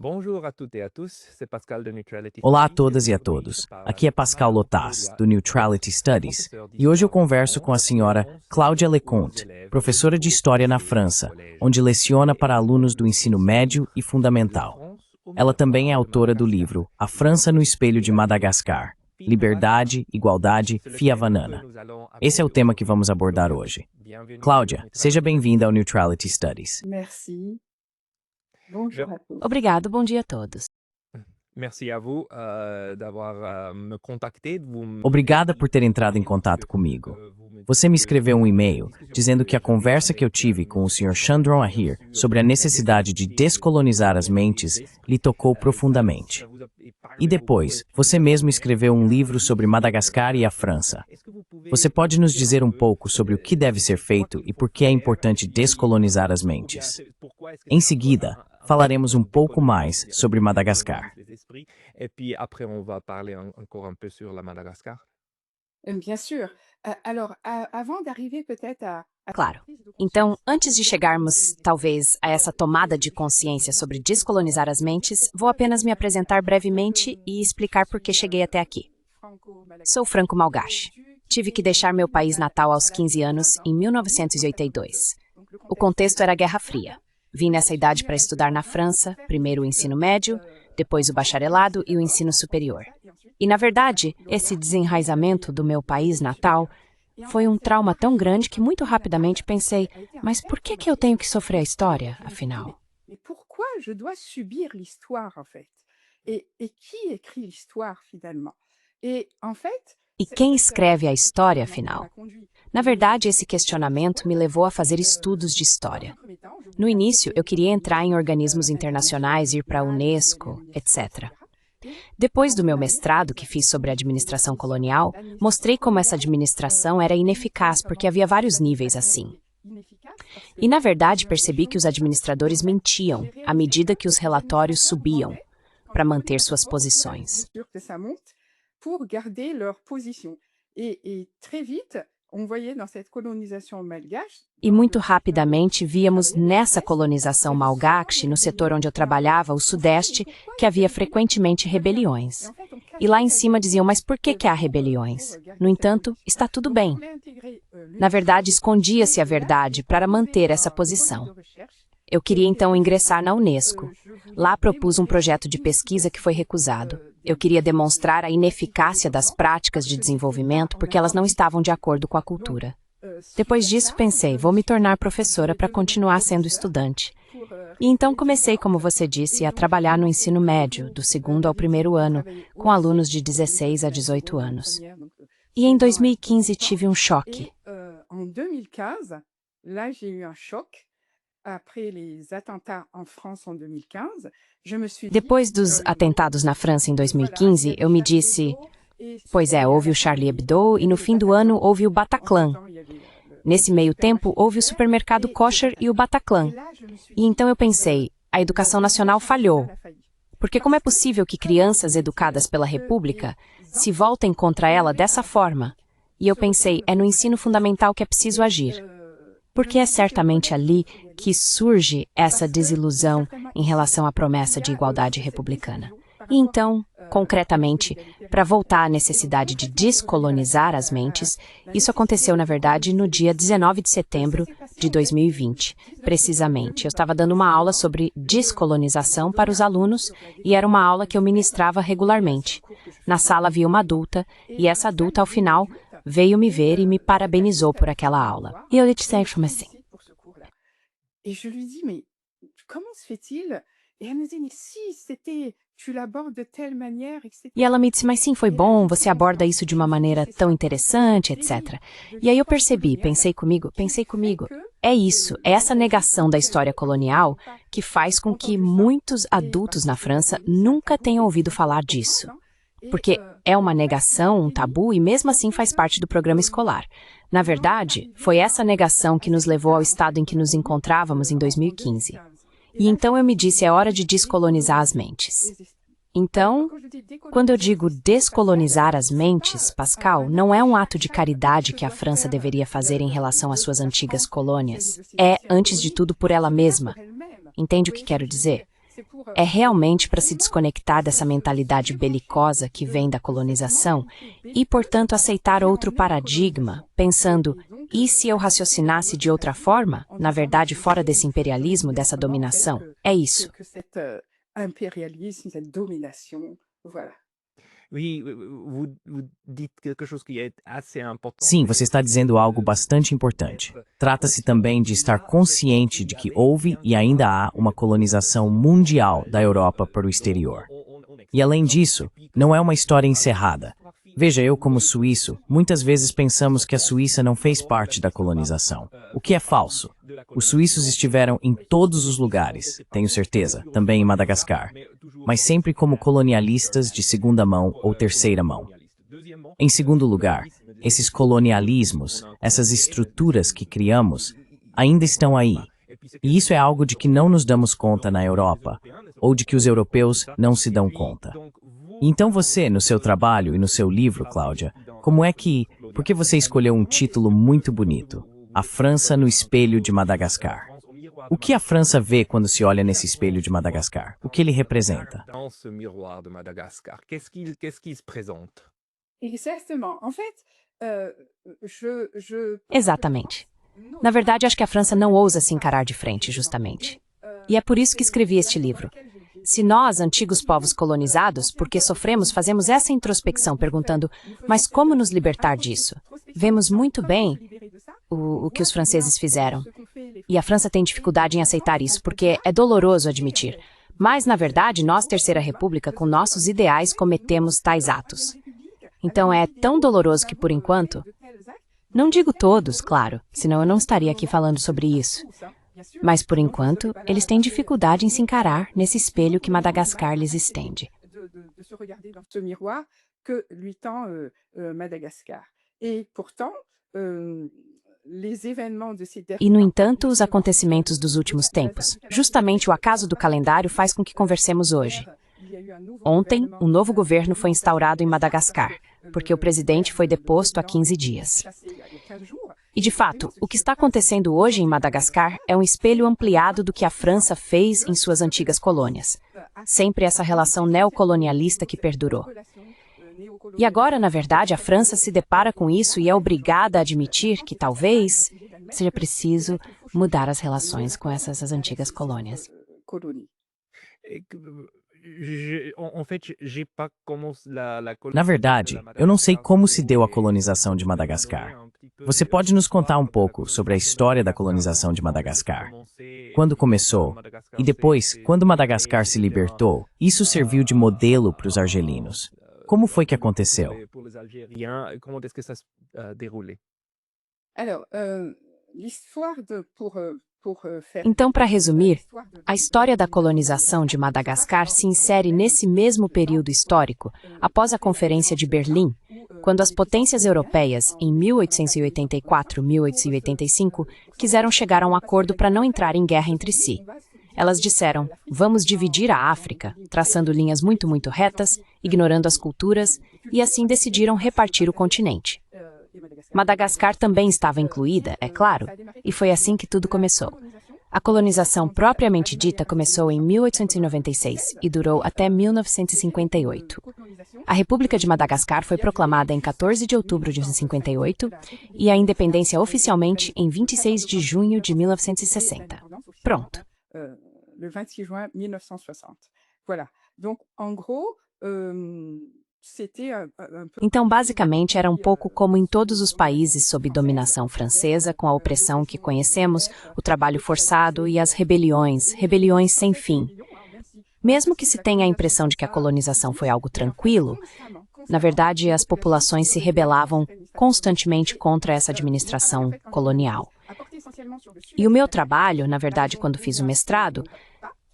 Bonjour à toutes et à tous, c'est Pascal de Neutrality Olá a Studies. todas e a todos. Aqui é Pascal Lotas, do Neutrality Studies, e hoje eu converso com a senhora Cláudia Leconte, professora de História na França, onde leciona para alunos do ensino médio e fundamental. Ela também é autora do livro A França no Espelho de Madagascar, Liberdade, Igualdade, Fiavanana. Esse é o tema que vamos abordar hoje. Cláudia, seja bem-vinda ao Neutrality Studies. Merci. Bonjour à tous. Obrigado, bom dia a todos. Merci à vous d'avoir me contacté. Obrigada por ter entrado em contato comigo. Você me escreveu um e-mail dizendo que a conversa que eu tive com o Sr. Chandron Ahir sobre a necessidade de descolonizar as mentes lhe tocou profundamente. E depois, você mesmo escreveu um livro sobre Madagascar e a França. Você pode nos dizer um pouco sobre o que deve ser feito e por que é importante descolonizar as mentes? Em seguida, falaremos um pouco mais sobre Madagascar. Et puis après on va parler encore un peu sur la Madagascar. Bien sûr. Alors, avant d'arriver peut-être à Claro. Então, antes de chegarmos, talvez, a essa tomada de consciência sobre descolonizar as mentes, vou apenas me apresentar brevemente e explicar por que cheguei até aqui. Sou franco-malgache. Tive que deixar meu país natal aos 15 anos, em 1982. O contexto era a Guerra Fria. Vim nessa idade para estudar na França, primeiro o ensino médio, depois o bacharelado e o ensino superior. E, na verdade, esse desenraizamento do meu país natal foi um trauma tão grande que muito rapidamente pensei, mas por que eu tenho que sofrer a história, afinal? Mais pourquoi je dois subir l'histoire en fait? Et qui écrit l'histoire finalement? Et en fait, E quem escreve a história, afinal? Na verdade, esse questionamento me levou a fazer estudos de história. No início, eu queria entrar em organismos internacionais, ir para a Unesco, etc. Depois do meu mestrado, que fiz sobre administração colonial, mostrei como essa administração era ineficaz porque havia vários níveis assim. E, na verdade, percebi que os administradores mentiam à medida que os relatórios subiam para manter suas posições. que ça monte pour garder leur position. Et très vite, on voyait dans cette colonisation malgache. E muito rapidamente víamos nessa colonização malgache, no setor onde eu trabalhava, o Sudeste, que havia frequentemente rebeliões. E lá em cima diziam, mas por que há rebeliões? No entanto, está tudo bem. Na verdade, escondia-se a verdade para manter essa posição. Eu queria então ingressar na Unesco. Lá propus um projeto de pesquisa que foi recusado. Eu queria demonstrar a ineficácia das práticas de desenvolvimento porque elas não estavam de acordo com a cultura. Depois disso, pensei, vou me tornar professora para continuar sendo estudante. E então comecei, como você disse, a trabalhar no ensino médio, do segundo ao primeiro ano, com alunos de 16 a 18 anos. E em 2015 tive um choque. En 2015, là j'ai eu un choc. Après les attentats en France en 2015, je me suis dit, Depois dos atentados na França em 2015, eu me disse, pois é, houve o Charlie Hebdo e no fim do ano houve o Bataclan. Nesse meio tempo, houve o supermercado kosher e o Bataclan. E então eu pensei, a educação nacional falhou. Porque como é possível que crianças educadas pela República se voltem contra ela dessa forma? E eu pensei, é no ensino fundamental que é preciso agir. Porque é certamente ali que surge essa desilusão em relação à promessa de igualdade republicana. E então, concretamente, para voltar à necessidade de descolonizar as mentes, isso aconteceu, na verdade, no dia 19 de setembro de 2020, precisamente. Eu estava dando uma aula sobre descolonização para os alunos e era uma aula que eu ministrava regularmente. Na sala havia uma adulta e essa adulta, ao final, veio me ver e me parabenizou por aquela aula. E eu lhe disse assim. Et je lui dis, mais comment se fait-il? Et elle me dit, mais si, c'était, tu l'abordes de telle manière, etc. E ela me disse, mas sim, foi bom, você aborda isso de uma maneira tão interessante, etc. E aí eu percebi, pensei comigo, é isso, é essa negação da história colonial que faz com que muitos adultos na França nunca tenham ouvido falar disso. Porque é uma negação, um tabu, e mesmo assim faz parte do programa escolar. Na verdade, foi essa negação que nos levou ao estado em que nos encontrávamos em 2015. E então eu me disse, é hora de descolonizar as mentes. Então, quando eu digo descolonizar as mentes, Pascal, não é um ato de caridade que a França deveria fazer em relação às suas antigas colônias. É, antes de tudo, por ela mesma. Entende o que quero dizer? É realmente para se desconectar dessa mentalidade belicosa que vem da colonização e, portanto, aceitar outro paradigma, pensando, e se eu raciocinasse de outra forma, na verdade, fora desse imperialismo, dessa dominação? É isso. Impérialisme, cette domination, voilà. Sim, você está dizendo algo bastante importante. Trata-se também de estar consciente de que houve e ainda há uma colonização mundial da Europa para o exterior. E além disso, não é uma história encerrada. Veja, eu como suíço, muitas vezes pensamos que a Suíça não fez parte da colonização, o que é falso. Os suíços estiveram em todos os lugares, tenho certeza, também em Madagascar, mas sempre como colonialistas de segunda mão ou terceira mão. Em segundo lugar, esses colonialismos, essas estruturas que criamos, ainda estão aí. E isso é algo de que não nos damos conta na Europa, ou de que os europeus não se dão conta. Então você, no seu trabalho e no seu livro, Cláudia, por que você escolheu um título muito bonito? A França no espelho de Madagascar. O que a França vê quando se olha nesse espelho de Madagascar? O que ele representa? Exactement. En fait, Exatamente. Na verdade, acho que a França não ousa se encarar de frente, justamente. E é por isso que escrevi este livro. Se nós, antigos povos colonizados, porque sofremos, fazemos essa introspecção perguntando, mas como nos libertar disso? Vemos muito bem o que os franceses fizeram. E a França tem dificuldade em aceitar isso, porque é doloroso admitir. Mas, na verdade, nós, Terceira República, com nossos ideais, cometemos tais atos. Então é tão doloroso que, por enquanto, não digo todos, claro, senão eu não estaria aqui falando sobre isso. Mas, por enquanto, eles têm dificuldade em se encarar nesse espelho que Madagascar lhes estende. de se regarder dans ce miroir que lui tend Madagascar. Et pourtant, les événements de ces E, no entanto, os acontecimentos dos últimos tempos, justamente o acaso do calendário faz com que conversemos hoje. Ontem, um novo governo foi instaurado em Madagascar, porque o presidente foi deposto há 15 dias. E, de fato, o que está acontecendo hoje em Madagascar é um espelho ampliado do que a França fez em suas antigas colônias. Sempre essa relação neocolonialista que perdurou. E agora, na verdade, a França se depara com isso e é obrigada a admitir que talvez seja preciso mudar as relações com essas antigas colônias. Na verdade, eu não sei como se deu a colonização de Madagascar. Você pode nos contar um pouco sobre a história da colonização de Madagascar? Quando começou? E depois, quando Madagascar se libertou, isso serviu de modelo para os argelinos. Como foi que aconteceu? Então, para resumir, a história da colonização de Madagascar se insere nesse mesmo período histórico, após a Conferência de Berlim, quando as potências europeias, em 1884 e 1885, quiseram chegar a um acordo para não entrar em guerra entre si. Elas disseram, vamos dividir a África, traçando linhas muito retas, ignorando as culturas, e assim decidiram repartir o continente. Madagascar também estava incluída, é claro, e foi assim que tudo começou. A colonização propriamente dita começou em 1896 e durou até 1958. A República de Madagascar foi proclamada em 14 de outubro de 1958 e a independência oficialmente em 26 de junho de 1960. Pronto. Le 26 juin 1960. Voilà. Donc, en gros, Então, basicamente, era um pouco como em todos os países sob dominação francesa, com a opressão que conhecemos, o trabalho forçado e as rebeliões sem fim. Mesmo que se tenha a impressão de que a colonização foi algo tranquilo, na verdade, as populações se rebelavam constantemente contra essa administração colonial. E o meu trabalho, na verdade, quando fiz o mestrado,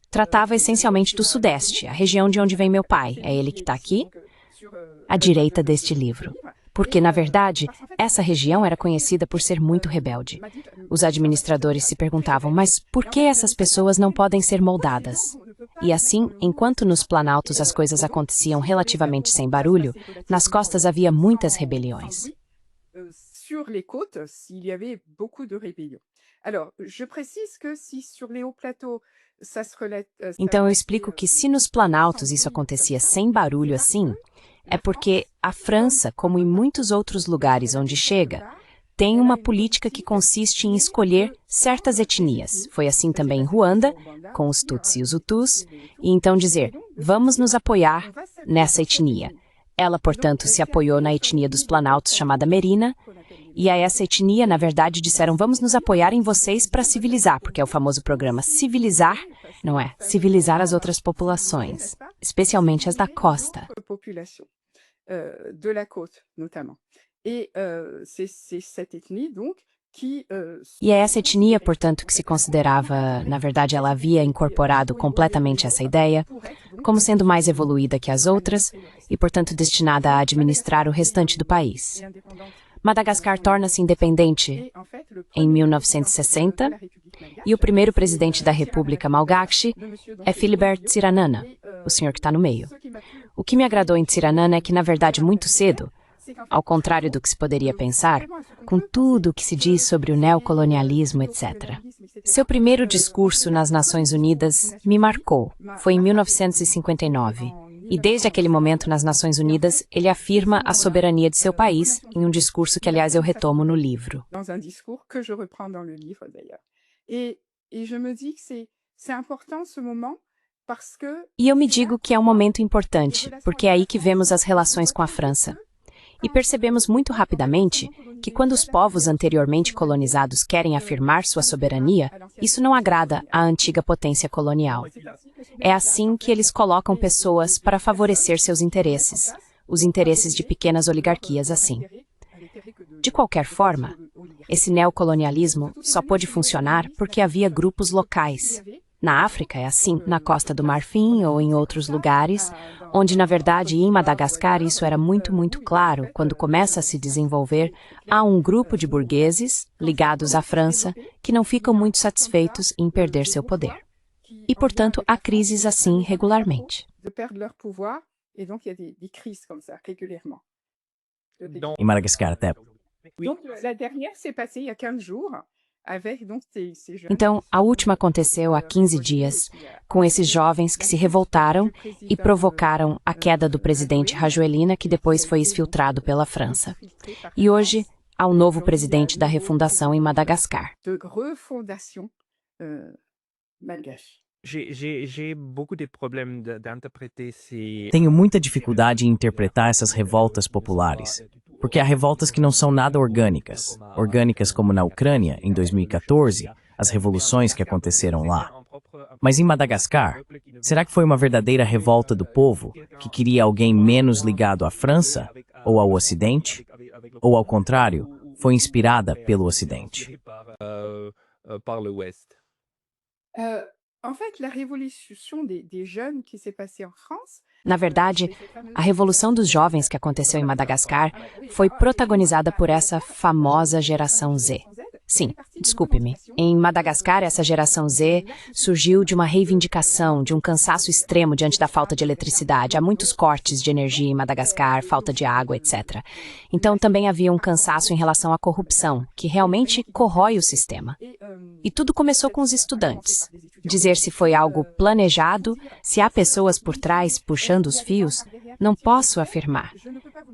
tratava essencialmente do Sudeste, a região de onde vem meu pai. É ele que está aqui, à direita deste livro. Porque, na verdade, essa região era conhecida por ser muito rebelde. Os administradores se perguntavam, mas por que essas pessoas não podem ser moldadas? E assim, enquanto nos planaltos as coisas aconteciam relativamente sem barulho, nas costas havia muitas rebeliões. sur les côtes s'il y avait beaucoup de rébellions. Alors, je précise que si sur les hauts plateaux, ça se Então eu explico que se nos planaltos isso acontecia sem barulho assim, é porque a França, como em muitos outros lugares onde chega, tem uma política que consiste em escolher certas etnias. Foi assim também em Ruanda, com os Tutsi e os Hutus, e então dizer, vamos nos apoiar nessa etnia. Ela, portanto, se apoiou na etnia dos Planaltos chamada Merina, e a essa etnia, na verdade, disseram, vamos nos apoiar em vocês para civilizar, porque é o famoso programa Civilizar, não é? Civilizar as outras populações, especialmente as da costa. population de la côte, notamment. Et c'est cette ethnie, donc, qui... E é essa etnia, portanto, que se considerava, na verdade, ela havia incorporado completamente essa ideia, como sendo mais evoluída que as outras e, portanto, destinada a administrar o restante do país. Madagascar torna-se independente em 1960 e o primeiro presidente da República Malgache é Philibert Tsiranana, o senhor que está no meio. O que me agradou em Tsiranana é que, na verdade, muito cedo, ao contrário do que se poderia pensar, com tudo o que se diz sobre o neocolonialismo, etc. Seu primeiro discurso nas Nações Unidas me marcou. Foi em 1959. E desde aquele momento, nas Nações Unidas, ele afirma a soberania de seu país, em um discurso que, aliás, eu retomo no livro. Dans un discours que je reprends dans le livre, d'ailleurs. Et je me dis que c'est important ce moment parce que... E eu me digo que é um momento importante, porque é aí que vemos as relações com a França. E percebemos muito rapidamente que quando os povos anteriormente colonizados querem afirmar sua soberania, isso não agrada à antiga potência colonial. É assim que eles colocam pessoas para favorecer seus interesses, os interesses de pequenas oligarquias assim. De qualquer forma, esse neocolonialismo só pôde funcionar porque havia grupos locais. Na África é assim, na Costa do Marfim ou em outros lugares, onde, na verdade, em Madagascar isso era muito, muito claro. Quando começa a se desenvolver, há um grupo de burgueses, ligados à França, que não ficam muito satisfeitos em perder seu poder. E, portanto, há crises assim regularmente. De perdre leur pouvoir, et donc il y a des crises comme ça, régulièrement. Em Madagascar, até. Donc, la dernière s'est passée il y a 15 jours, avec donc ces jeunes... Então, a última aconteceu há 15 dias, com esses jovens que se revoltaram e provocaram a queda do presidente Rajoelina, que depois foi exfiltrado pela França. E hoje, há um novo presidente da refundação em Madagascar. De refondation malgache. J'ai beaucoup de problèmes d'interpréter ces... Tenho muita dificuldade em interpretar essas revoltas populares, porque há revoltas que não são nada orgânicas. Orgânicas como na Ucrânia, em 2014, as revoluções que aconteceram lá. Mas em Madagascar, será que foi uma verdadeira revolta do povo que queria alguém menos ligado à França ou ao Ocidente? Ou, ao contrário, foi inspirada pelo Ocidente? Par l'Ouest. En fait, la révolution des jeunes qui s'est passée en France... Na verdade, a revolução dos jovens que aconteceu em Madagascar foi protagonizada por essa famosa geração Z. Sim, desculpe-me. Em Madagascar, essa geração Z surgiu de uma reivindicação, de um cansaço extremo diante da falta de eletricidade. Há muitos cortes de energia em Madagascar, falta de água, etc. Então, também havia um cansaço em relação à corrupção, que realmente corrói o sistema. E tudo começou com os estudantes. Dizer se foi algo planejado, se há pessoas por trás puxando os fios, não posso afirmar.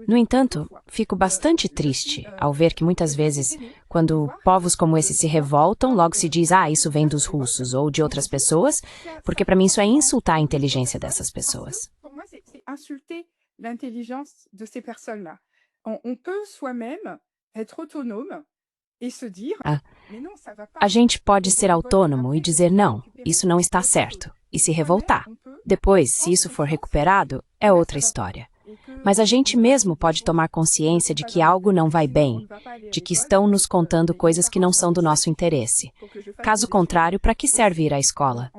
No entanto, fico bastante triste ao ver que muitas vezes, quando povos como esse se revoltam, logo se diz, isso vem dos russos ou de outras pessoas, porque para mim isso é insultar a inteligência dessas pessoas. Pour moi, c'est insulter l'intelligence de ces personnes-là. On peut soi-même être autonome et se dire, mais non, ça va pas. A gente pode ser autônomo e dizer não, isso não está certo, e se revoltar. Depois, se isso for recuperado, é outra história. Mas a gente mesmo pode tomar consciência de que algo não vai bem, de que estão nos contando coisas que não são do nosso interesse. Caso contrário, para que serve ir à escola?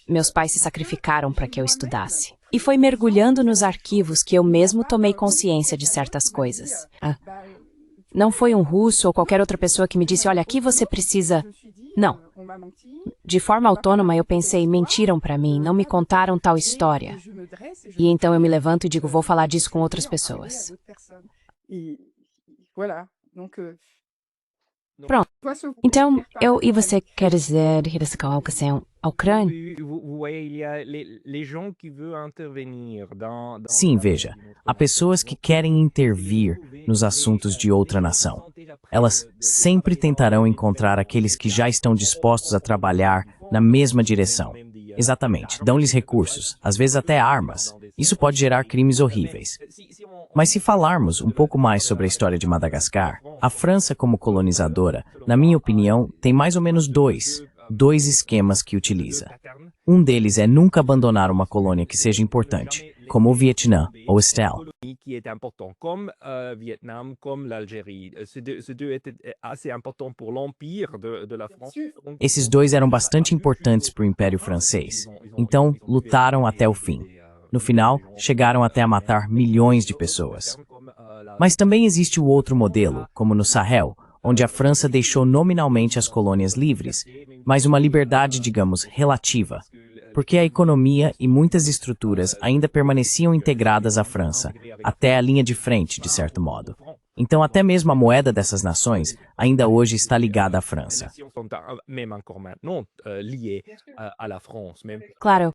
Meus pais se sacrificaram para que eu estudasse. E foi mergulhando nos arquivos que eu mesmo tomei consciência de certas coisas. Não foi um russo ou qualquer outra pessoa que me disse, olha, aqui você precisa... Não. De forma autônoma, eu pensei, mentiram para mim, não me contaram tal história. E então eu me levanto e digo, vou falar disso com outras pessoas. Et voilà. Donc, Pronto. Então, eu e você quer dizer em relação à ocasião à Ucrânia? Vous voyez, il y a les gens qui veulent intervenir dans Sim, la veja, vie de notre há pessoas que querem intervir nos assuntos de outra nação. Elas sempre tentarão encontrar aqueles que já estão dispostos a trabalhar na mesma direção. Exatamente, dão-lhes recursos, às vezes até armas. Isso pode gerar crimes horríveis. Mas se falarmos um pouco mais sobre a história de Madagascar, a França como colonizadora, na minha opinião, tem mais ou menos dois esquemas que utiliza. Um deles é nunca abandonar uma colônia que seja importante, como o Vietnã ou Estelle. qui est important, comme Vietnam, comme l'Algérie. Ces deux étaient assez importants pour l'empire de la France. Donc, Esses dois eram bastante importantes para o Império Francês, então lutaram até o fim. No final, chegaram até a matar milhões de pessoas. Mas também existe o outro modelo, como no Sahel, onde a França deixou nominalmente as colônias livres, mas uma liberdade, digamos, relativa, porque a economia e muitas estruturas ainda permaneciam integradas à França, até a linha de frente, de certo modo. Então, até mesmo a moeda dessas nações ainda hoje está ligada à França. nations sont même encore maintenant liées à la France, même Claro.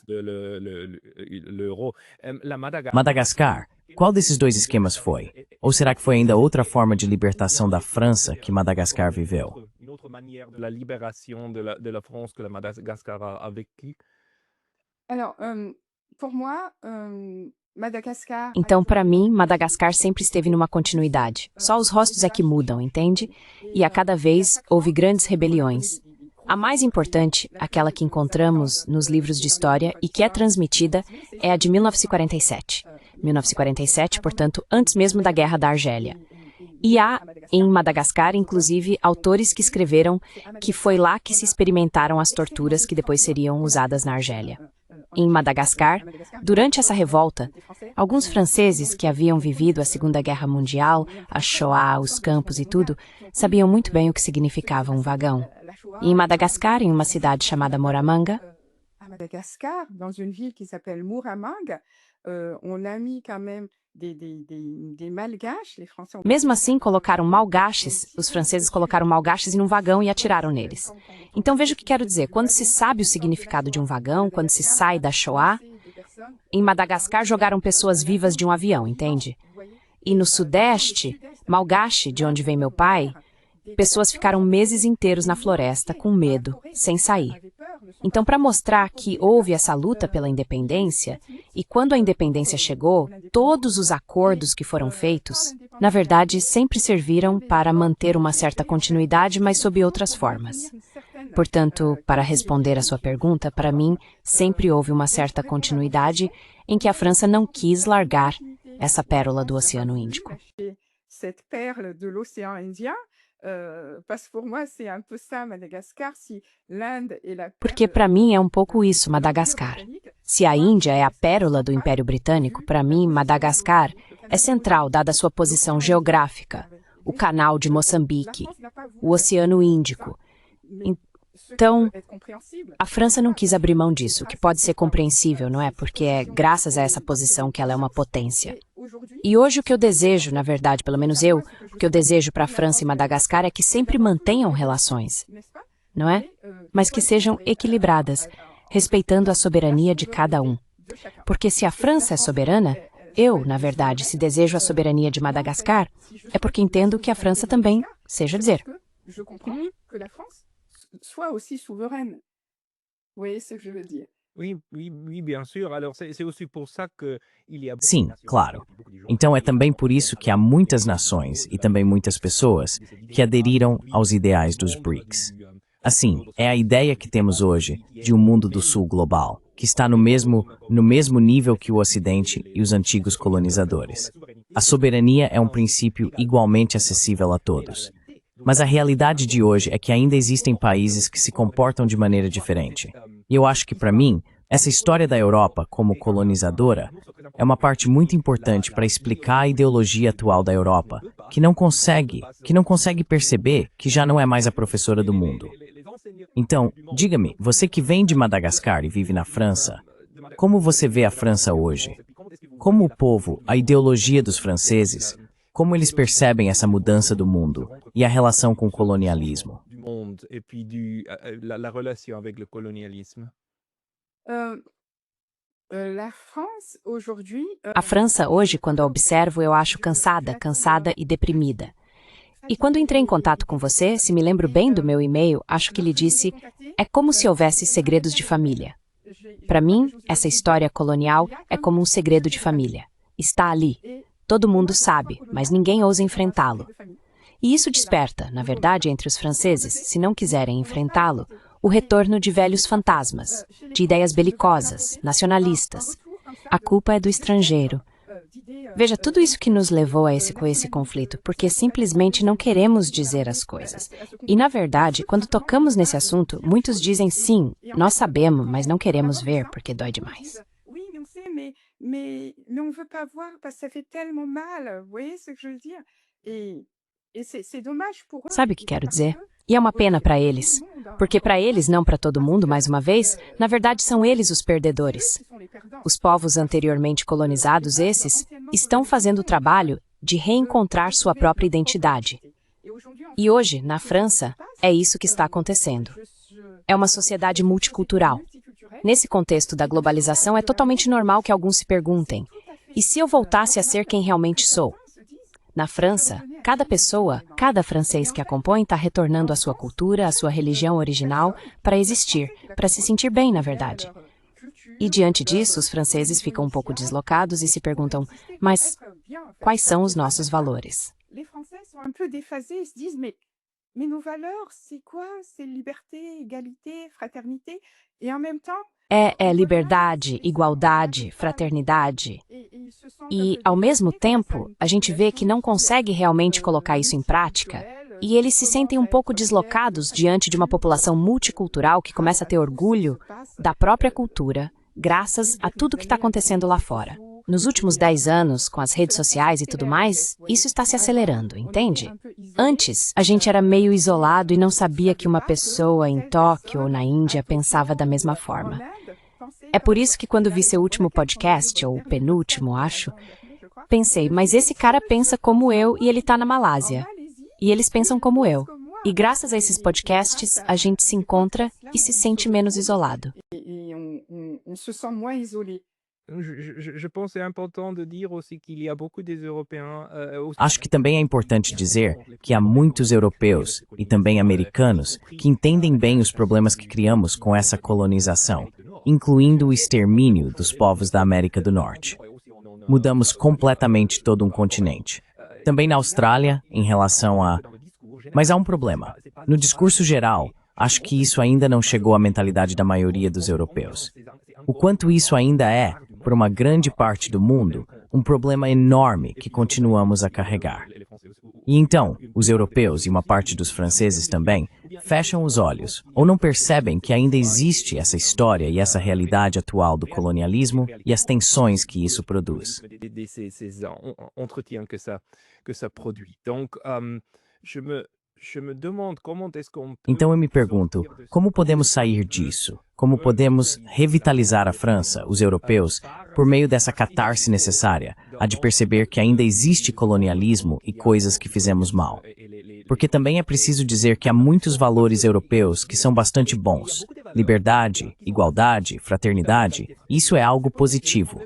l'euro. La Madagascar, qual desses dois esquemas foi? Ou será que foi ainda outra forma de libertação da França que Madagascar viveu? Une autre manière de la libération de la France que la Madagascar a vécu. alors, pour moi, Madagascar. Então, para mim, Madagascar sempre esteve numa continuidade. Só os rostos é que mudam, entende? E a cada vez houve grandes rebeliões. A mais importante, aquela que encontramos nos livros de história e que é transmitida, é a de 1947. 1947, portanto, antes mesmo da Guerra da Argélia. E há, em Madagascar, inclusive, autores que escreveram que foi lá que se experimentaram as torturas que depois seriam usadas na Argélia. Em Madagascar, durante essa revolta, alguns franceses que haviam vivido a Segunda Guerra Mundial, a Shoah, os campos e tudo, sabiam muito bem o que significava um vagão. E em Madagascar, em uma cidade chamada Moramanga, À Madagascar, dans une ville qui s'appelle Muramanga, on a mis quand même des malgaches, les Français ont... mesmo assim colocaram malgaches, os franceses colocaram malgaches em um vagão e atiraram neles. Então veja o que quero dizer, quando se sabe o significado de um vagão, quando se sai da Shoah, em Madagascar jogaram pessoas vivas de um avião, entende? E no Sudeste, Malgache, de onde vem meu pai, pessoas ficaram meses inteiros na floresta com medo, sem sair. Então, para mostrar que houve essa luta pela independência, e quando a independência chegou, todos os acordos que foram feitos, na verdade, sempre serviram para manter uma certa continuidade, mas sob outras formas. Portanto, para responder a sua pergunta, para mim, sempre houve uma certa continuidade em que a França não quis largar essa pérola do Oceano Índico. Cette perle de l'océan Indien, parce que pour moi c'est un peu ça Madagascar, si l'Inde est la Porque para mim é um pouco isso, Madagascar. Se a Índia é a pérola do Império Britânico, para mim, Madagascar é central, dada a sua posição geográfica, o canal de Moçambique, o Oceano Índico. Então, a França não quis abrir mão disso, o que pode ser compreensível, não é? Porque é graças a essa posição que ela é uma potência. E hoje o que eu desejo, na verdade, pelo menos eu, o que eu desejo para a França e Madagascar é que sempre mantenham relações, não é? Mas que sejam equilibradas, respeitando a soberania de cada um. Porque se a França é soberana, eu, na verdade, se desejo a soberania de Madagascar, é porque entendo que a França também seja dizer. Je comprends que la France soit aussi souveraine. Vous voyez ce que je veux dire? Oui, oui, oui, bien sûr. Alors, c'est aussi pour ça que il y a beaucoup Sim, de nations, claro. beaucoup de gens Então é também por isso que há muitas nações e também muitas pessoas que aderiram aos ideais dos BRICS. Assim, é a ideia que temos hoje de um mundo do Sul global, que está no mesmo nível que o Ocidente e os antigos colonizadores. A soberania é um princípio igualmente acessível a todos. Mas a realidade de hoje é que ainda existem países que se comportam de maneira diferente. E eu acho que, para mim, essa história da Europa como colonizadora é uma parte muito importante para explicar a ideologia atual da Europa, que não consegue perceber que já não é mais a professora do mundo. Então, diga-me, você que vem de Madagascar e vive na França, como você vê a França hoje? Como o povo, a ideologia dos franceses, Como eles percebem essa mudança do mundo e a relação com o colonialismo? Du monde et puis la relation avec le colonialisme. Euh, la France, aujourd'hui, A França, hoje, quando a observo, eu acho cansada, cansada e deprimida. E quando entrei em contato com você, se me lembro bem do meu e-mail, acho que lhe disse, é como se houvesse segredos de família. Para mim, essa história colonial é como um segredo de família. Está ali. Todo mundo sabe, mas ninguém ousa enfrentá-lo. E isso desperta, na verdade, entre os franceses, se não quiserem enfrentá-lo, o retorno de velhos fantasmas, de ideias belicosas, nacionalistas. A culpa é do estrangeiro. Veja, tudo isso que nos levou a esse conflito, porque simplesmente não queremos dizer as coisas. E, na verdade, quando tocamos nesse assunto, muitos dizem sim, nós sabemos, mas não queremos ver porque dói demais. Oui, mais on sait, mais on veut pas voir parce que ça fait tellement mal. Vous voyez ce que je veux dire? Et c'est dommage pour eux. Sabe o que quero dizer? E é uma pena para eles, porque para eles, não para todo mundo, mais uma vez, na verdade são eles os perdedores. Os povos anteriormente colonizados, esses, estão fazendo o trabalho de reencontrar sua própria identidade. E hoje, na França, é isso que está acontecendo. É uma sociedade multicultural. Nesse contexto da globalização, é totalmente normal que alguns se perguntem, e se eu voltasse a ser quem realmente sou? Na França, cada pessoa, cada francês que a compõe está retornando à sua cultura, à sua religião original, para existir, para se sentir bem, na verdade. E diante disso, os franceses ficam um pouco deslocados e se perguntam, mas quais são os nossos valores? Les Français sont un peu déphasés et se disent mais nos valeurs, c'est quoi? C'est liberté, égalité, fraternité. Et en même temps, É liberdade, igualdade, fraternidade. E, ao mesmo tempo, a gente vê que não consegue realmente colocar isso em prática, e eles se sentem um pouco deslocados diante de uma população multicultural que começa a ter orgulho da própria cultura, graças a tudo que está acontecendo lá fora. Nos últimos 10 anos, com as redes sociais e tudo mais, isso está se acelerando, entende? Antes, a gente era meio isolado e não sabia que uma pessoa em Tóquio ou na Índia pensava da mesma forma. É por isso que quando vi seu último podcast, ou penúltimo, acho, pensei, mas esse cara pensa como eu e ele está na Malásia. E eles pensam como eu. E graças a esses podcasts, a gente se encontra e se sente menos isolado. et on se sent moins isolé. Je pense que c'est important de dire aussi qu'il y a beaucoup des Européens. Acho que também é importante dizer que há muitos europeus e também americanos que entendem bem os problemas que criamos com essa colonização, incluindo o extermínio dos povos da América do Norte. Mudamos completamente todo um continente. Também na Austrália, em relação a... Mas há um problema. No discurso geral, acho que isso ainda não chegou à mentalidade da maioria dos europeus. O quanto isso ainda é, por uma grande parte do mundo, um problema enorme que continuamos a carregar. E então, os europeus e uma parte dos franceses também fecham os olhos ou não percebem que ainda existe essa história e essa realidade atual do colonialismo e as tensões que isso produz. Ces entretiens que ça produit. Donc, je me demande comment est-ce qu'on peut... Então eu me pergunto, como podemos sair disso? Como podemos revitalizar a França, os europeus, por meio dessa catarse necessária, a de perceber que ainda existe colonialismo e coisas que fizemos mal? Porque também é preciso dizer que há muitos valores europeus que são bastante bons. Liberdade, igualdade, fraternidade, isso é algo positivo.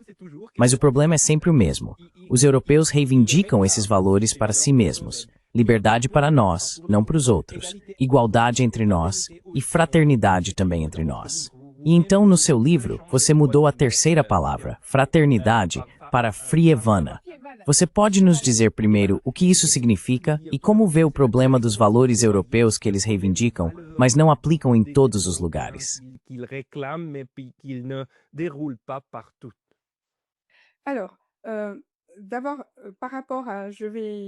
Mas o problema é sempre o mesmo. Os europeus reivindicam esses valores para si mesmos. Liberdade para nós, não para os outros. Igualdade entre nós e fraternidade também entre nós. E então, no seu livro, você mudou a terceira palavra, fraternidade, para frievana. Você pode nos dizer primeiro o que isso significa e como vê o problema dos valores europeus que eles reivindicam, mas não aplicam em todos os lugares? Qu'ils réclament, mais qu'ils ne déroulent pas partout. Alors, d'abord, par rapport à...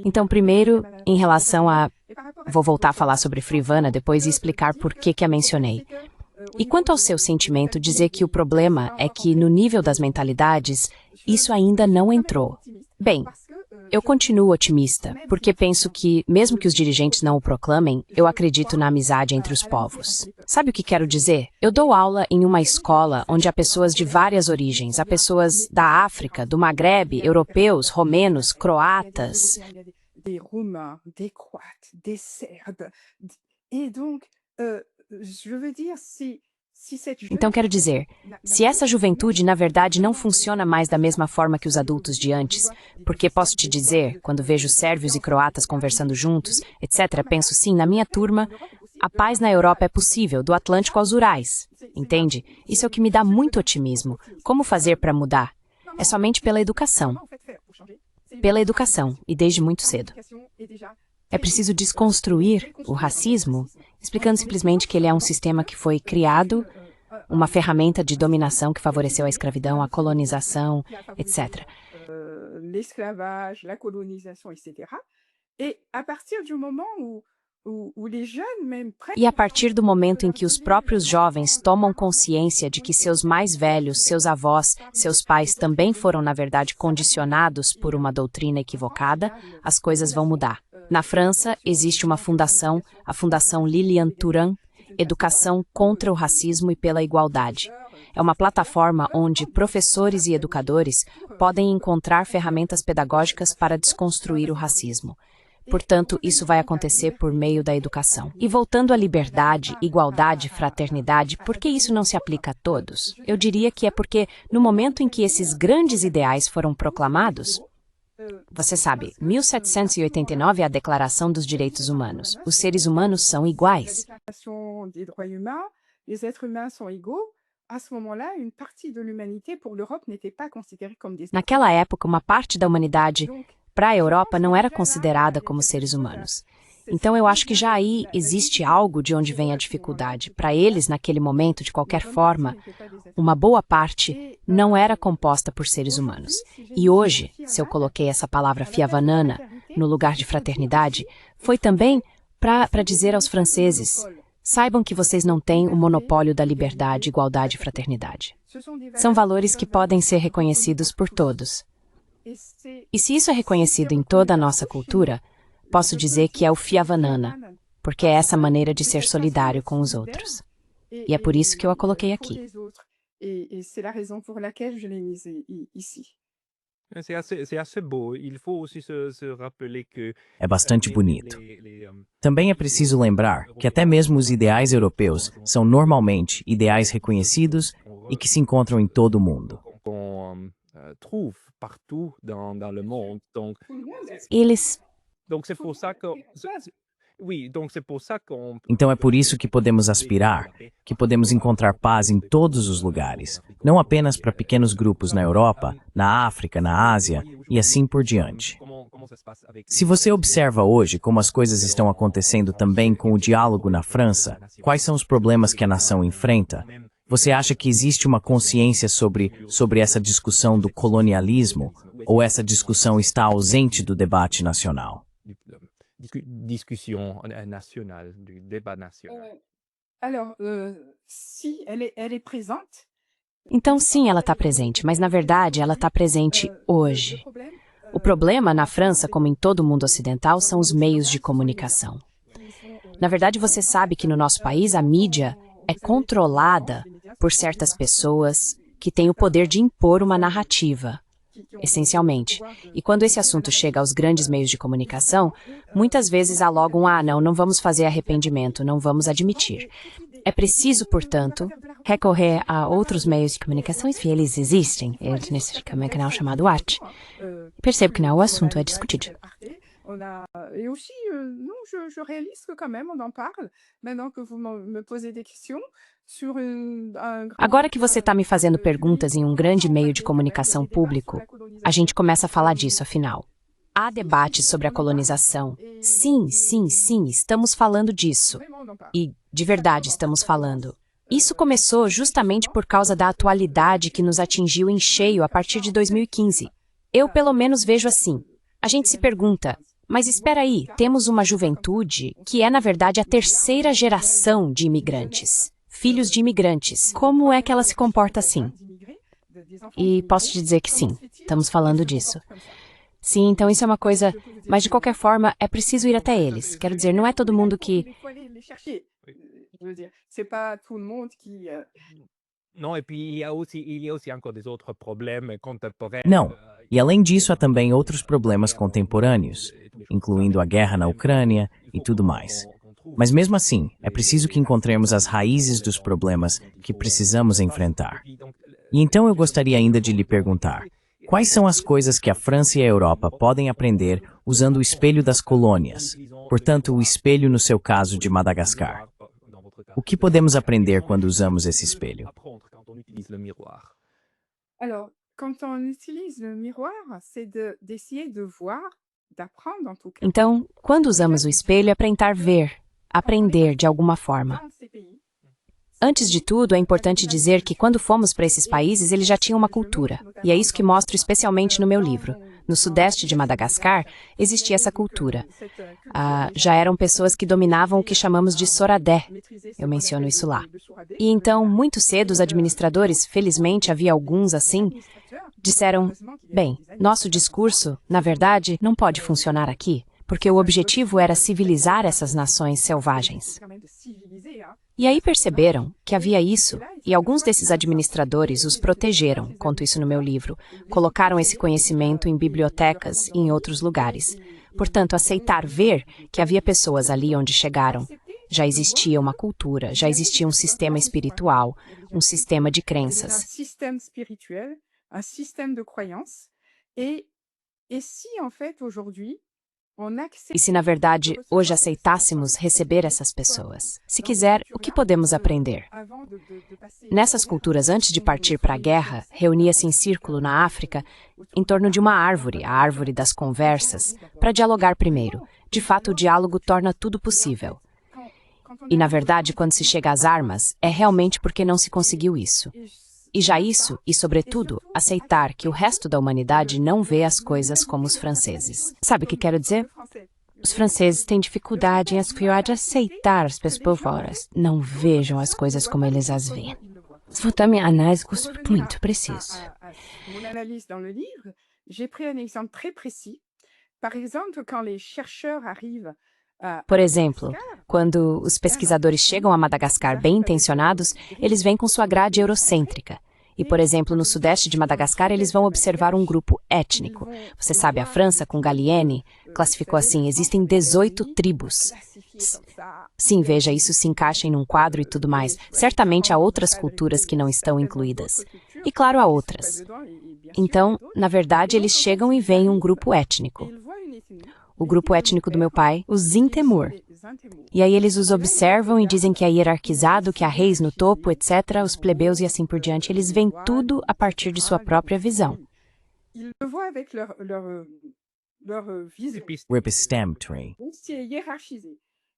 Então, primeiro, em relação a... Vou voltar a falar sobre Frivana depois e explicar por que a mencionei. E quanto ao seu sentimento, dizer que o problema é que, no nível das mentalidades, isso ainda não entrou. Bem, Eu continuo otimista, porque penso que, mesmo que os dirigentes não o proclamem, eu acredito na amizade entre os povos. Sabe o que quero dizer? Eu dou aula em uma escola onde há pessoas de várias origens. Há pessoas da África, do Maghreb, europeus, romenos, croatas. Des Roumains, des Croates, des Serbes. Et donc, je veux dire, si cette Então quero dizer, se essa juventude na verdade não funciona mais da mesma forma que os adultos de antes, porque posso te dizer, quando vejo sérvios e croatas conversando juntos, etc., penso sim, na minha turma, a paz na Europa é possível, do Atlântico aos Urais, entende? Isso é o que me dá muito otimismo. Como fazer para mudar? É somente pela educação. Pela educação, e desde muito cedo. É preciso desconstruir o racismo, explicando simplesmente que ele é um sistema que foi criado, uma ferramenta de dominação que favoreceu a escravidão, a colonização, etc. L'esclavage, la colonisation, etc. Et à partir du moment où les jeunes même E a partir do momento em que os próprios jovens tomam consciência de que seus mais velhos, seus avós, seus pais também foram, na verdade, condicionados por uma doutrina equivocada, as coisas vão mudar. Na França, existe uma fundação, a Fundação Liliane Thuram, Educação contra o Racismo e pela Igualdade. É uma plataforma onde professores e educadores podem encontrar ferramentas pedagógicas para desconstruir o racismo. Portanto, isso vai acontecer por meio da educação. E voltando à liberdade, igualdade, fraternidade, por que isso não se aplica a todos? Eu diria que é porque, no momento em que esses grandes ideais foram proclamados, você sabe, 1789 é a Declaração dos Direitos Humanos. Os seres humanos são iguais. Naquela época, uma parte da humanidade, para a Europa, não era considerada como seres humanos. Então, eu acho que já aí existe algo de onde vem a dificuldade. Para eles, naquele momento, de qualquer forma, uma boa parte não era composta por seres humanos. E hoje, se eu coloquei essa palavra fiavanana no lugar de fraternidade, foi também para dizer aos franceses, saibam que vocês não têm o monopólio da liberdade, igualdade e fraternidade. São valores que podem ser reconhecidos por todos. E se isso é reconhecido em toda a nossa cultura, posso dizer que é o fiavanana, porque é essa maneira de ser solidário com os outros. E é por isso que eu a coloquei aqui. É bastante bonito. Também é preciso lembrar que até mesmo os ideais europeus são normalmente ideais reconhecidos e que se encontram em todo o mundo. Eles... Então é por isso que podemos aspirar, que podemos encontrar paz em todos os lugares, não apenas para pequenos grupos na Europa, na África, na Ásia e assim por diante. Se você observa hoje como as coisas estão acontecendo também com o diálogo na França, quais são os problemas que a nação enfrenta, você acha que existe uma consciência sobre essa discussão do colonialismo ou essa discussão está ausente do debate nacional? Discussion nationale, du débat national. Alors, si elle est présente. Então, sim, ela está presente, mas na verdade ela está presente hoje. O problema na França, como em todo o mundo ocidental, são os meios de comunicação. Na verdade, você sabe que no nosso país a mídia é controlada por certas pessoas que têm o poder de impor uma narrativa, essencialmente. E quando esse assunto chega aos grandes meios de comunicação, muitas vezes há logo não vamos fazer arrependimento, não vamos admitir. É preciso, portanto, recorrer a outros meios de comunicação, e eles existem. Eles nesse canal chamado Arte. Percebo que não, o assunto é discutido. Et aussi, non, je réalise que quand même on en parle, maintenant que vous me posez des questions sur Agora que você está me fazendo perguntas em um grande meio de comunicação público, a gente começa a falar disso, afinal. Há debates sobre a colonização. Sim, estamos falando disso. E, de verdade, estamos falando. Isso começou justamente por causa da atualidade que nos atingiu em cheio a partir de 2015. Eu, pelo menos, vejo assim. A gente se pergunta, mas espera aí, temos uma juventude que é, na verdade, a terceira geração de imigrantes, filhos de imigrantes. Como é que ela se comporta assim? E posso te dizer que sim, estamos falando disso. Sim, então isso é uma coisa, mas de qualquer forma é preciso ir até eles. Quero dizer, não é todo mundo que... Il faut aller les chercher. Je veux dire, c'est pas tout le monde qui, Non, et puis il y a aussi encore des autres problèmes contemporains. Não, e além disso há também outros problemas contemporâneos, incluindo a guerra na Ucrânia e tudo mais. Mas mesmo assim, é preciso que encontremos as raízes dos problemas que precisamos enfrentar. E então eu gostaria ainda de lhe perguntar, quais são as coisas que a França e a Europa podem aprender usando o espelho das colônias, portanto o espelho no seu caso de Madagascar? O que podemos aprender quando usamos esse espelho? Alors, quand on utilise le miroir, c'est d'essayer de voir, d'apprendre en tout cas. Então, quando usamos o espelho é para tentar ver, aprender de alguma forma. Dans ces pays, Antes de tudo, é importante dizer que quando fomos para esses países, eles já tinham uma cultura. E é isso que mostro especialmente no meu livro. No sudeste de Madagascar, existia essa cultura. Já eram pessoas que dominavam o que chamamos de soradé. Eu menciono isso lá. E então, muito cedo, os administradores, felizmente havia alguns assim, disseram, bem, nosso discurso, na verdade, não pode funcionar aqui, porque o objetivo era civilizar essas nações selvagens. E aí perceberam que havia isso, e alguns desses administradores os protegeram, conto isso no meu livro, colocaram esse conhecimento em bibliotecas e em outros lugares. Portanto, aceitar ver que havia pessoas ali onde chegaram. Já existia uma cultura, já existia um sistema espiritual, um sistema de un crenças. système spirituel, un système de croyances. Et si en fait aujourd'hui, on accepte... E se, na verdade, hoje aceitássemos receber essas pessoas? Se quiser, o que podemos aprender? Avant de passer... Nessas culturas, antes de partir para a guerra, reunia-se em círculo na África em torno de uma árvore, a árvore das conversas, para dialogar primeiro. De fato, o diálogo torna tudo possível. E, na verdade, quando se chega às armas, é realmente porque não se conseguiu isso. E já isso, e sobretudo, aceitar que o resto da humanidade não vê as coisas como os franceses. Sabe o que quero dizer? Os franceses têm dificuldade em aceitar as pessoas por fora. Não vejam as coisas como eles as veem. Vou dar minha análise muito precisa. Mon analyse dans le livre, j'ai pris un exemple très précis. Par exemple, quand les chercheurs arrivent Por exemplo, quando os pesquisadores chegam a Madagascar bem intencionados, eles vêm com sua grade eurocêntrica. E, por exemplo, no sudeste de Madagascar, eles vão observar um grupo étnico. Você sabe, a França, com Gallieni, classificou assim, existem 18 tribos. Sim, veja, isso se encaixa em um quadro e tudo mais. Certamente há outras culturas que não estão incluídas. E, claro, há outras. Então, na verdade, eles chegam e veem um grupo étnico. O grupo étnico do meu pai, os Intemur. E aí eles os observam e dizem que é hierarquizado, que há reis no topo, etc., os plebeus e assim por diante. Eles veem tudo a partir de sua própria visão. Ils le voient avec leur vision. O episteme. Donc, c'est hiérarchisé.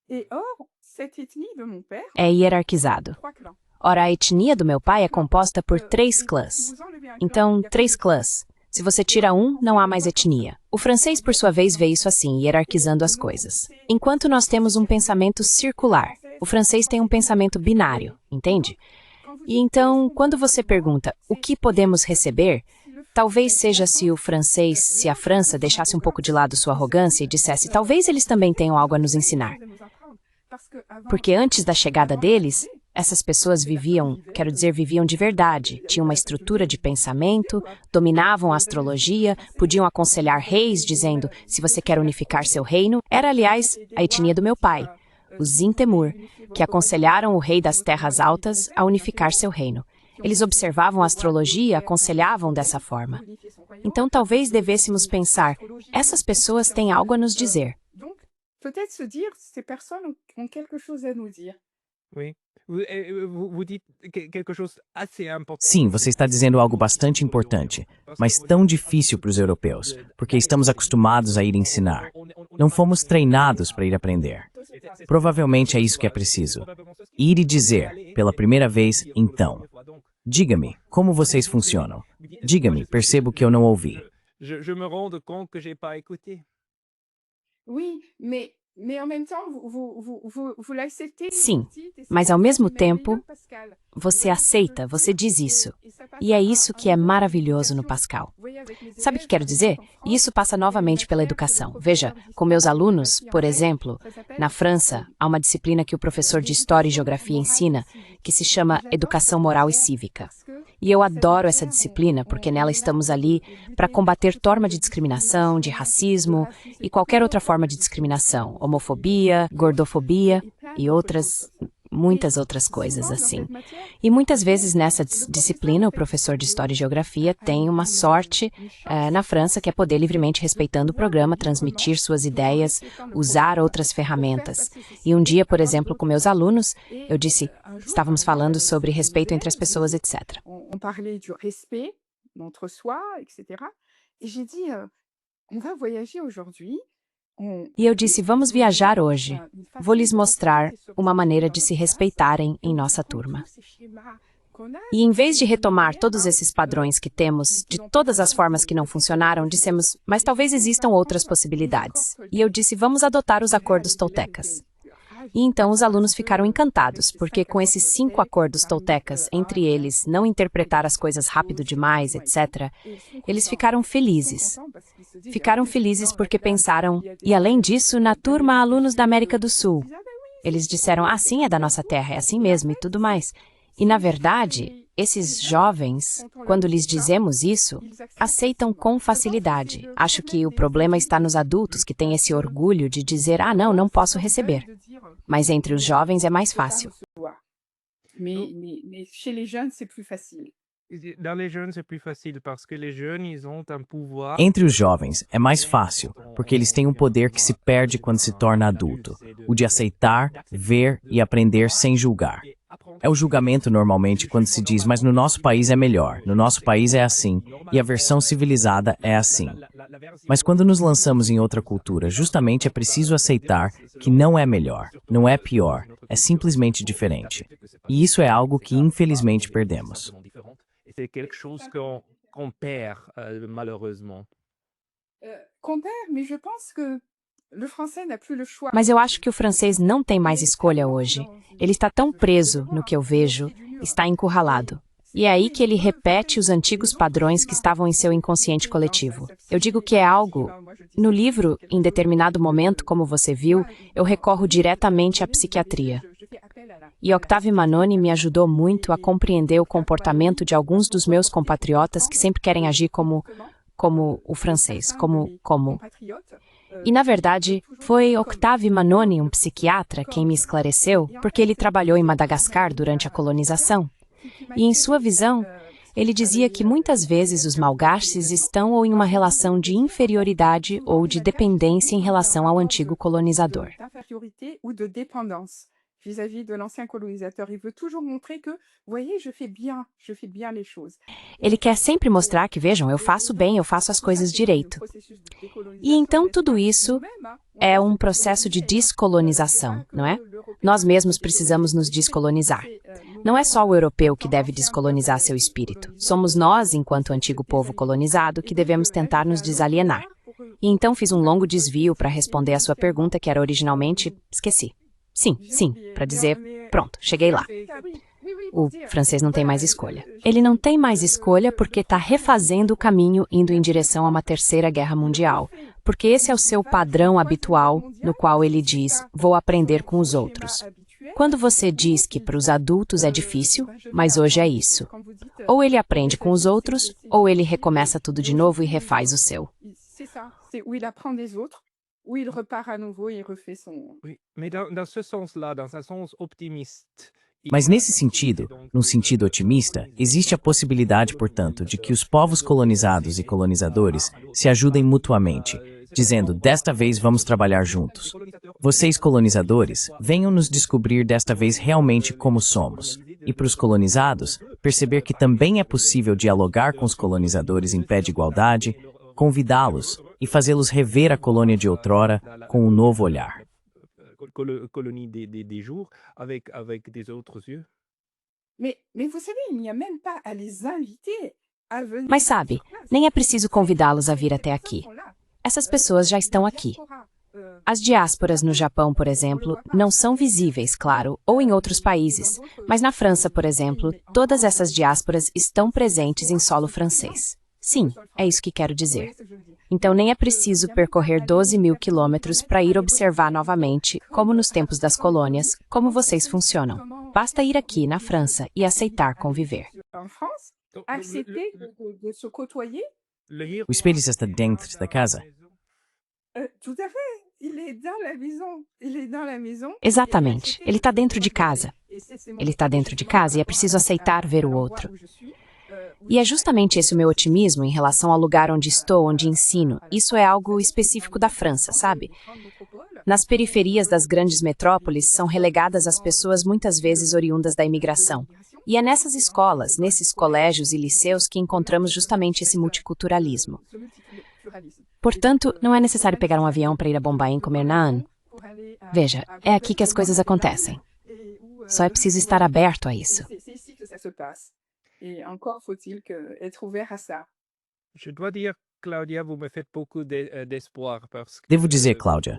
Et or, cette ethnie de mon père, É hierarquizado. 3 clans. Ora, a etnia do meu pai é composta por 3 clãs. Vous enlevez un clan, Então, il y a 3 clãs. Se você tira um, não há mais etnia. O francês, por sua vez, vê isso assim, hierarquizando as coisas. Enquanto nós temos um pensamento circular, o francês tem um pensamento binário, entende? E então, quando você pergunta o que podemos receber, talvez seja se a França deixasse um pouco de lado sua arrogância e dissesse, talvez eles também tenham algo a nos ensinar. Porque antes da chegada deles, essas pessoas viviam de verdade, tinham uma estrutura de pensamento, dominavam a astrologia, podiam aconselhar reis dizendo, se você quer unificar seu reino, era, aliás, a etnia do meu pai, os Intemur, que aconselharam o rei das terras altas a unificar seu reino. Eles observavam a astrologia, aconselhavam dessa forma. Então, talvez devêssemos pensar, essas pessoas têm algo a nos dizer. Donc, peut-être se dire, ces personnes ont quelque chose à nous dire. Oui. Vous dites quelque chose assez important. Sim, você está dizendo algo bastante importante, mas tão difícil para os europeus, porque estamos acostumados a ir ensinar. Não fomos treinados para ir aprender. Provavelmente é isso que é preciso. Ir e dizer, pela primeira vez, então. Diga-me, como vocês funcionam? Diga-me, percebo que eu não ouvi. Je me rends compte que j'ai pas écouté. Oui, mais Sim, mas ao mesmo tempo, você aceita, você diz isso. E é isso que é maravilhoso no Pascal. Sabe o que quero dizer? E isso passa novamente pela educação. Veja, com meus alunos, por exemplo, na França, há uma disciplina que o professor de História e Geografia ensina, que se chama Educação Moral e Cívica. E eu adoro essa disciplina porque nela estamos ali para combater forma de discriminação, de racismo e qualquer outra forma de discriminação, homofobia, gordofobia e muitas outras coisas assim. E muitas vezes nessa disciplina o professor de História e Geografia tem uma sorte na França que é poder livremente, respeitando o programa, transmitir suas ideias, usar outras ferramentas. E um dia, por exemplo, com meus alunos, eu disse, estávamos falando sobre respeito entre as pessoas, etc. On parlait du respect entre soi, etc. Et j'ai dit, on va voyager aujourd'hui. E eu disse, vamos viajar hoje. Vou lhes mostrar uma maneira de se respeitarem em nossa turma. E em vez de retomar todos esses padrões que temos, de todas as formas que não funcionaram, dissemos, mas talvez existam outras possibilidades. E eu disse, vamos adotar os acordos toltecas. E então os alunos ficaram encantados, porque com esses 5 acordos toltecas, entre eles não interpretar as coisas rápido demais, etc., eles ficaram felizes. Ficaram felizes porque pensaram, e além disso, na turma há alunos da América do Sul. Eles disseram, sim, é da nossa terra, é assim mesmo e tudo mais. E na verdade, esses jovens, quando lhes dizemos isso, aceitam com facilidade. Acho que o problema está nos adultos que têm esse orgulho de dizer, não posso receber. Mas entre os jovens é mais fácil. Mais chez les jeunes, c'est plus facile. Dans les jeunes, c'est plus facile parce que les jeunes, ils ont un pouvoir. Entre os jovens é mais fácil, porque eles têm um poder que se perde quando se torna adulto, o de aceitar, ver e aprender sem julgar. É o julgamento normalmente quando se diz, mas no nosso país é melhor, no nosso país é assim, e a versão civilizada é assim. Mas quando nos lançamos em outra cultura, justamente é preciso aceitar que não é melhor, não é pior, é simplesmente diferente. E isso é algo que infelizmente perdemos. C'est quelque chose qu'on perd, malheureusement. Qu'on perd, mais je pense que le français n'a plus le choix. Mas eu acho que o francês não tem mais escolha hoje. Ele está tão preso no que eu vejo, está encurralado. E é aí que ele repete os antigos padrões que estavam em seu inconsciente coletivo. Eu digo que é algo... No livro, em determinado momento, como você viu, eu recorro diretamente à psiquiatria. E Octave Manoni me ajudou muito a compreender o comportamento de alguns dos meus compatriotas que sempre querem agir como o francês, como... E, na verdade, foi Octave Manoni, um psiquiatra, quem me esclareceu, porque ele trabalhou em Madagascar durante a colonização. E, em sua visão, ele dizia que muitas vezes os malgaches estão ou em uma relação de inferioridade ou de dependência em relação ao antigo colonizador. Vis-à-vis de l'ancien colonisateur. Il veut toujours montrer que, voyez, je fais bien les choses. Ele quer sempre mostrar que, vejam, eu faço bem, eu faço as coisas direito. E então tudo isso é um processo de descolonização, não é? Nós mesmos precisamos nos descolonizar. Não é só o europeu que deve descolonizar seu espírito. Somos nós, enquanto antigo povo colonizado, que devemos tentar nos desalienar. E então fiz um longo desvio para responder a sua pergunta, que era originalmente... Esqueci. Sim, para dizer, pronto, cheguei lá. O francês não tem mais escolha. Ele não tem mais escolha porque está refazendo o caminho indo em direção a uma terceira guerra mundial. Porque esse é o seu padrão habitual, no qual ele diz, vou aprender com os outros. Quando você diz que para os adultos é difícil, mas hoje é isso. Ou ele aprende com os outros, ou ele recomeça tudo de novo e refaz o seu. Ou il repart à nouveau et refait son... Oui, mais dans ce sens-là, dans un sens optimiste. Mas nesse sentido, num sentido otimista, existe a possibilidade, portanto, de que os povos colonizados e colonizadores se ajudem mutuamente, dizendo, desta vez vamos trabalhar juntos. Vocês, colonizadores, venham nos descobrir desta vez realmente como somos. E para os colonizados, perceber que também é possível dialogar com os colonizadores em pé de igualdade, convidá-los e fazê-los rever a colônia de outrora com um novo olhar. Colonie des jours avec des autres yeux. Mais vous savez, il n'y a même pas à les inviter à venir. Mas sabe, nem é preciso convidá-los a vir até aqui. Essas pessoas já estão aqui. As diásporas no Japão, por exemplo, não são visíveis, claro, ou em outros países, mas na França, por exemplo, todas essas diásporas estão presentes em solo francês. Sim, é isso que quero dizer. Então nem é preciso percorrer 12.000 quilômetros para ir observar novamente, como nos tempos das colônias, como vocês funcionam. Basta ir aqui, na França, e aceitar conviver. O espelho está dentro da casa? Exatamente. Ele está dentro de casa. Ele está dentro de casa e é preciso aceitar ver o outro. E é justamente esse o meu otimismo em relação ao lugar onde estou, onde ensino. Isso é algo específico da França, sabe? Nas periferias das grandes metrópoles são relegadas as pessoas muitas vezes oriundas da imigração. E é nessas escolas, nesses colégios e liceus que encontramos justamente esse multiculturalismo. Portanto, não é necessário pegar um avião para ir a Bombaim comer naan. Veja, é aqui que as coisas acontecem. Só é preciso estar aberto a isso. Et encore faut-il être ouvert à ça. Je dois dire, Cláudia, vous me faites beaucoup d'espoir parce que Devo dizer, Cláudia,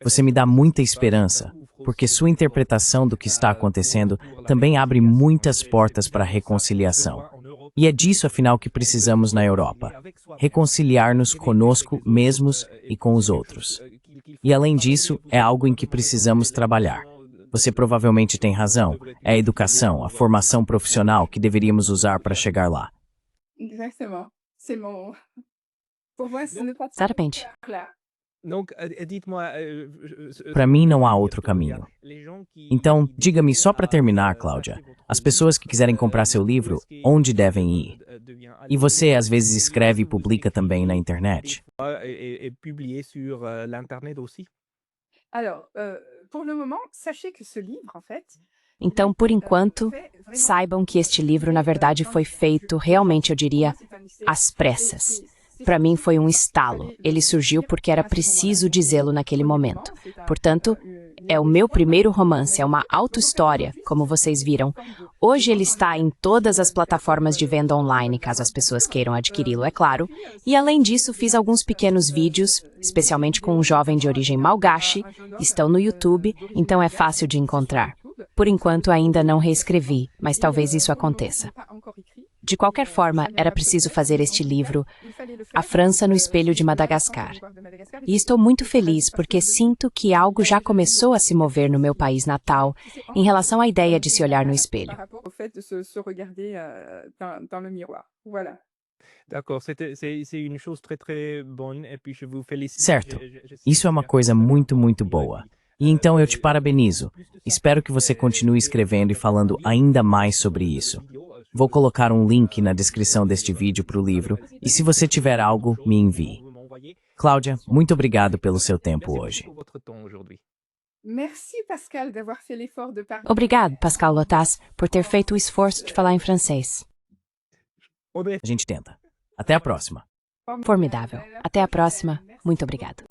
você me dá muita esperança, porque sua interpretação do que está acontecendo também abre muitas portas para a reconciliação. E é disso, afinal, que precisamos na Europa. Reconciliar-nos conosco mesmos e com os outros. E, além disso, é algo em que precisamos trabalhar. Você provavelmente tem razão. É a educação, a formação profissional que deveríamos usar para chegar lá. Exatamente. Para mim, não há outro caminho. Então, diga-me só para terminar, Cláudia, as pessoas que quiserem comprar seu livro, onde devem ir? E você, às vezes, escreve e publica também na internet? Então, por enquanto, saibam que este livro, na verdade, foi feito, realmente, eu diria, às pressas. Para mim foi um estalo. Ele surgiu porque era preciso dizê-lo naquele momento. Portanto, é o meu primeiro romance, é uma auto-história, como vocês viram. Hoje ele está em todas as plataformas de venda online, caso as pessoas queiram adquiri-lo, é claro. E além disso, fiz alguns pequenos vídeos, especialmente com um jovem de origem malgache, estão no YouTube, então é fácil de encontrar. Por enquanto ainda não reescrevi, mas talvez isso aconteça. De qualquer forma, era preciso fazer este livro, A França no Espelho de Madagascar. E estou muito feliz porque sinto que algo já começou a se mover no meu país natal em relação à ideia de se olhar no espelho. Certo. Isso é uma coisa muito, muito boa. E então eu te parabenizo. Espero que você continue escrevendo e falando ainda mais sobre isso. Vou colocar um link na descrição deste vídeo para o livro, e se você tiver algo, me envie. Cláudia, muito obrigado pelo seu tempo hoje. Obrigado, Pascal Lotas, por ter feito o esforço de falar em francês. A gente tenta. Até a próxima. Formidável. Até a próxima. Muito obrigado.